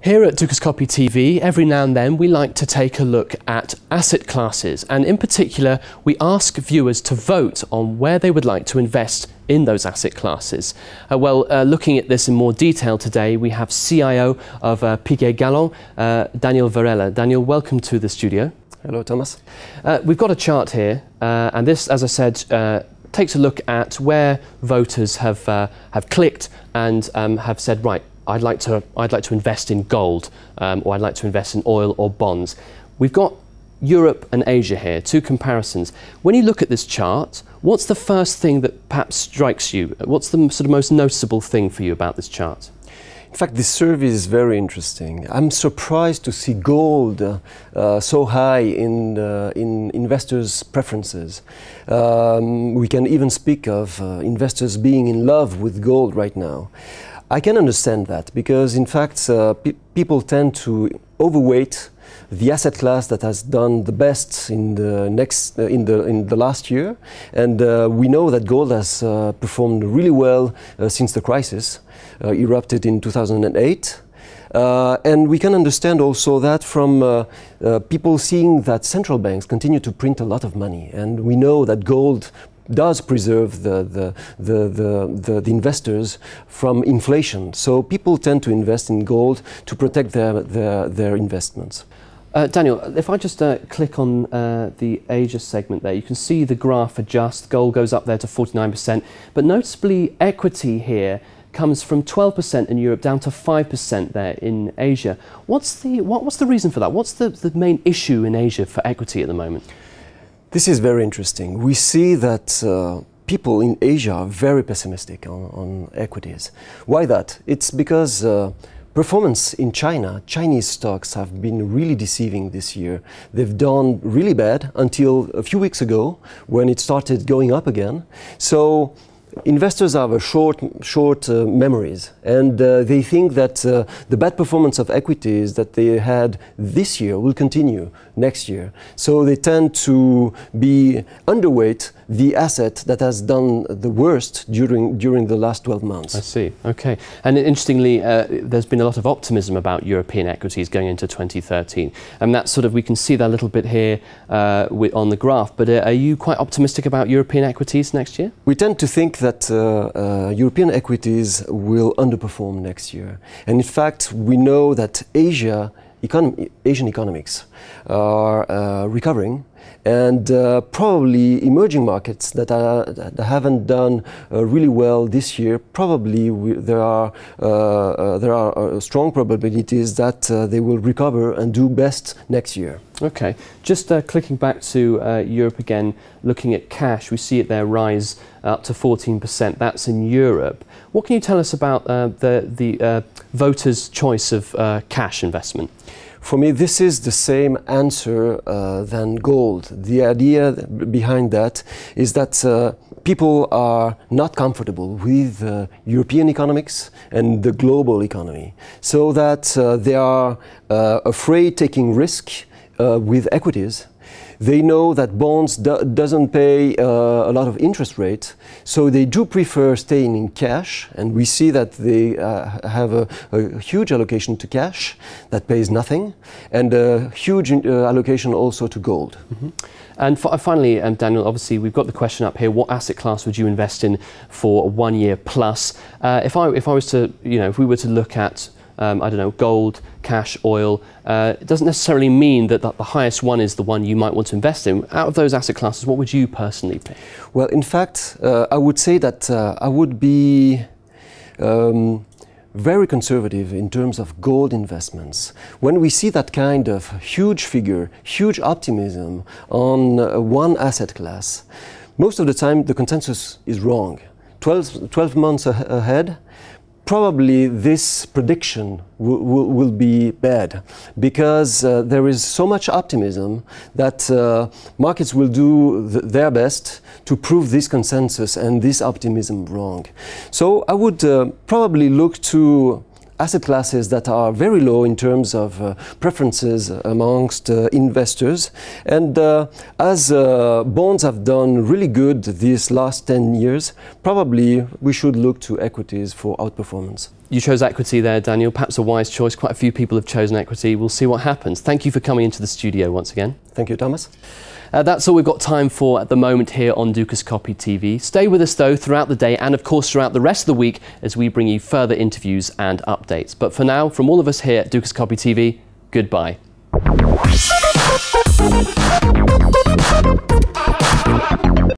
Here at Dukascopy TV, every now and then we like to take a look at asset classes, and in particular we ask viewers to vote on where they would like to invest in those asset classes. Looking at this in more detail today, we have CIO of Piguet Galland, Daniel Varela. Daniel, welcome to the studio. Hello, Thomas. We've got a chart here, and this, as I said, takes a look at where voters have clicked and have said, right, I'd like to invest in gold, or I'd like to invest in oil or bonds. We've got Europe and Asia here, two comparisons. When you look at this chart, what's the first thing that perhaps strikes you? What's the sort of most noticeable thing for you about this chart? In fact, this survey is very interesting. I'm surprised to see gold so high in investors' preferences. We can even speak of investors being in love with gold right now. I can understand that because, in fact, people tend to overweight the asset class that has done the best in the last year, and we know that gold has performed really well since the crisis erupted in 2008. And we can understand also that from people seeing that central banks continue to print a lot of money, and we know that gold does preserve the investors from inflation. So people tend to invest in gold to protect their investments. Daniel, if I just click on the Asia segment there, you can see the graph adjust. Gold goes up there to 49%, but noticeably equity here comes from 12% in Europe down to 5% there in Asia. What's the reason for that? What's the main issue in Asia for equity at the moment? This is very interesting. We see that people in Asia are very pessimistic on equities. Why that? It's because performance in China, Chinese stocks have been really deceiving this year. They've done really bad until a few weeks ago when it started going up again. So investors have short memories, and they think that the bad performance of equities that they had this year will continue next year. So they tend to be underweight the asset that has done the worst during the last 12 months. I see. Okay. And interestingly, there's been a lot of optimism about European equities going into 2013, and that's sort of, we can see that a little bit here on the graph. But are you quite optimistic about European equities next year? We tend to think that European equities will underperform next year. And in fact, we know that Asian economics are recovering, and probably emerging markets that haven't done really well this year, probably there are strong probabilities that they will recover and do best next year. Okay, just clicking back to Europe again, looking at cash, we see it there rise up to 14%. That's in Europe. What can you tell us about the voters' choice of cash investment? For me, this is the same answer than gold. The idea behind that is that people are not comfortable with European economics and the global economy, so that they are afraid taking risk with equities. They know that bonds doesn't pay a lot of interest rate, so they do prefer staying in cash, and we see that they have a huge allocation to cash that pays nothing, and a huge allocation also to gold. Mm-hmm. And finally, Daniel, obviously we've got the question up here, what asset class would you invest in for 1 year plus? If we were to look at I don't know, gold, cash, oil, it doesn't necessarily mean that the highest one is the one you might want to invest in. Out of those asset classes, what would you personally pick? Well, in fact, I would say that I would be very conservative in terms of gold investments. When we see that kind of huge figure, huge optimism on one asset class, most of the time the consensus is wrong. 12 months ahead, probably this prediction will be bad, because there is so much optimism that markets will do their best to prove this consensus and this optimism wrong. So I would probably look to asset classes that are very low in terms of preferences amongst investors. And as bonds have done really good these last 10 years, probably we should look to equities for outperformance. You chose equity there, Daniel. Perhaps a wise choice. Quite a few people have chosen equity. We'll see what happens. Thank you for coming into the studio once again. Thank you, Thomas. That's all we've got time for at the moment here on Dukas Copy TV. Stay with us though throughout the day and of course throughout the rest of the week as we bring you further interviews and updates. But for now, from all of us here at Dukas Copy TV, goodbye.